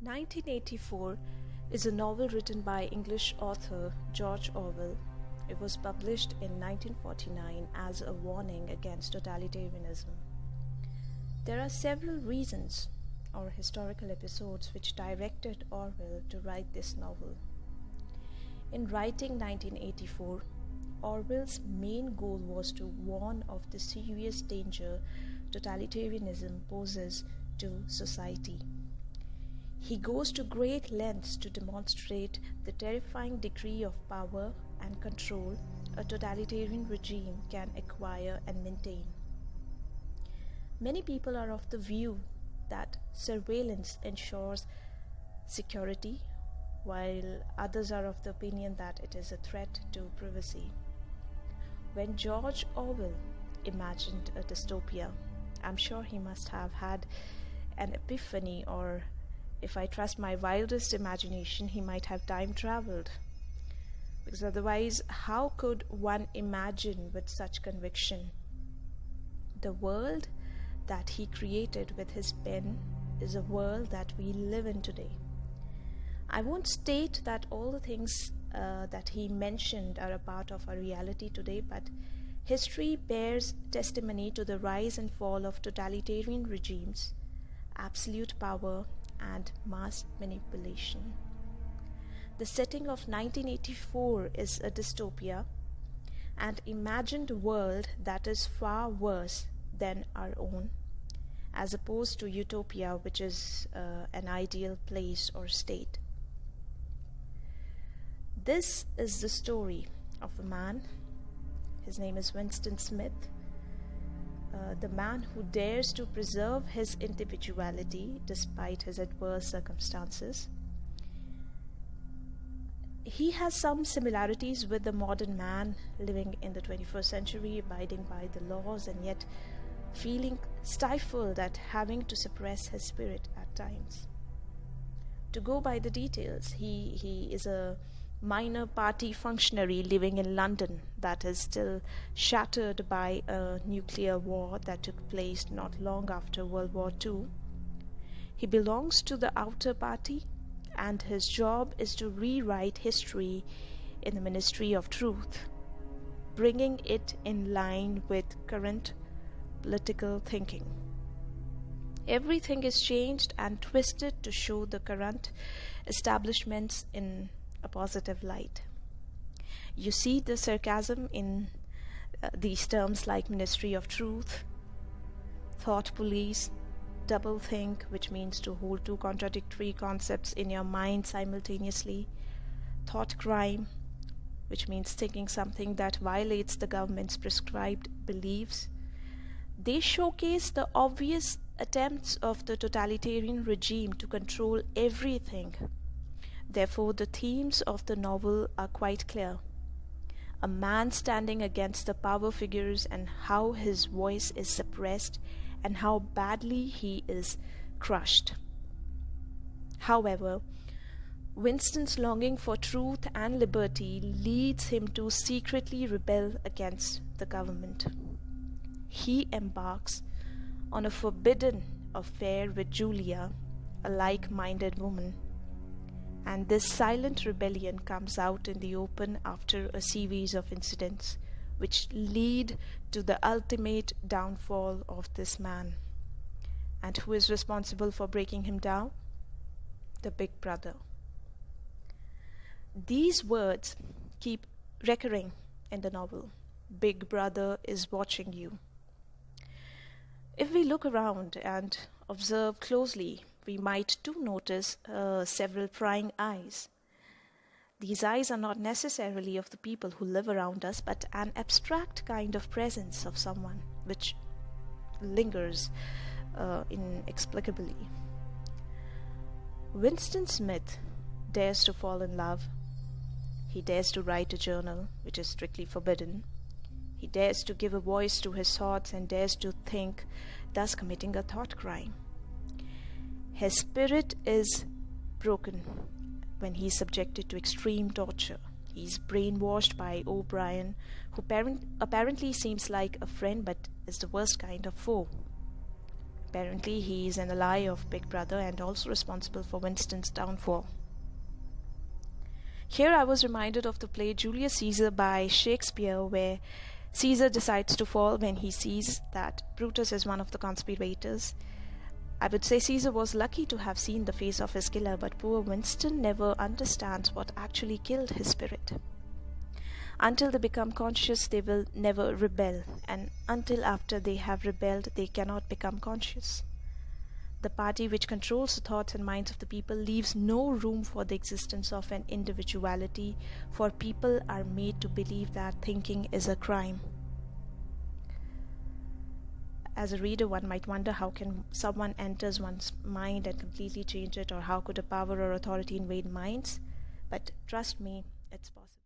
1984 is a novel written by English author George Orwell. It was published in 1949 as a warning against totalitarianism. There are several reasons or historical episodes which directed Orwell to write this novel. In writing 1984, Orwell's main goal was to warn of the serious danger totalitarianism poses to society. He goes to great lengths to demonstrate the terrifying degree of power and control a totalitarian regime can acquire and maintain. Many people are of the view that surveillance ensures security, while others are of the opinion that it is a threat to privacy. When George Orwell imagined a dystopia, I'm sure he must have had an epiphany, or if I trust my wildest imagination, he might have time traveled. Because otherwise, how could one imagine with such conviction? The world that he created with his pen is a world that we live in today. I won't state that all the things that he mentioned are a part of our reality today, but history bears testimony to the rise and fall of totalitarian regimes, absolute power, and mass manipulation. The setting of 1984 is a dystopia, an imagined world that is far worse than our own, as opposed to utopia, which is an ideal place or state. This is the story of a man. His name is Winston Smith, the man who dares to preserve his individuality despite his adverse circumstances. He has some similarities with the modern man living in the 21st century, abiding by the laws and yet feeling stifled at having to suppress his spirit at times. To go by the details, he is a minor party functionary living in London that is still shattered by a nuclear war that took place not long after World War II. He belongs to the outer party, and his job is to rewrite history in the Ministry of Truth, bringing it in line with current political thinking. Everything is changed and twisted to show the current establishments in a positive light. You see the sarcasm in these terms like Ministry of Truth, thought police, double think, which means to hold two contradictory concepts in your mind simultaneously, thought crime, which means thinking something that violates the government's prescribed beliefs. They showcase the obvious attempts of the totalitarian regime to control everything. Therefore, the themes of the novel are quite clear. A man standing against the power figures and how his voice is suppressed and how badly he is crushed. However, Winston's longing for truth and liberty leads him to secretly rebel against the government. He embarks on a forbidden affair with Julia, a like-minded woman, and this silent rebellion comes out in the open after a series of incidents which lead to the ultimate downfall of this man. And who is responsible for breaking him down? The Big Brother. These words keep recurring in the novel. Big Brother is watching you. If we look around and observe closely, we might too notice several prying eyes. These eyes are not necessarily of the people who live around us, but an abstract kind of presence of someone which lingers inexplicably. Winston Smith dares to fall in love. He dares to write a journal, which is strictly forbidden. He dares to give a voice to his thoughts and dares to think, thus committing a thought crime. His spirit is broken when he is subjected to extreme torture. He is brainwashed by O'Brien, who apparently seems like a friend but is the worst kind of foe. Apparently, he is an ally of Big Brother and also responsible for Winston's downfall. Here I was reminded of the play Julius Caesar by Shakespeare, where Caesar decides to fall when he sees that Brutus is one of the conspirators. I would say Caesar was lucky to have seen the face of his killer, but poor Winston never understands what actually killed his spirit. Until they become conscious, they will never rebel, and until after they have rebelled, they cannot become conscious. The party which controls the thoughts and minds of the people leaves no room for the existence of an individuality, for people are made to believe that thinking is a crime. As a reader, one might wonder, how can someone enters one's mind and completely change it, or how could a power or authority invade minds? But trust me, it's possible.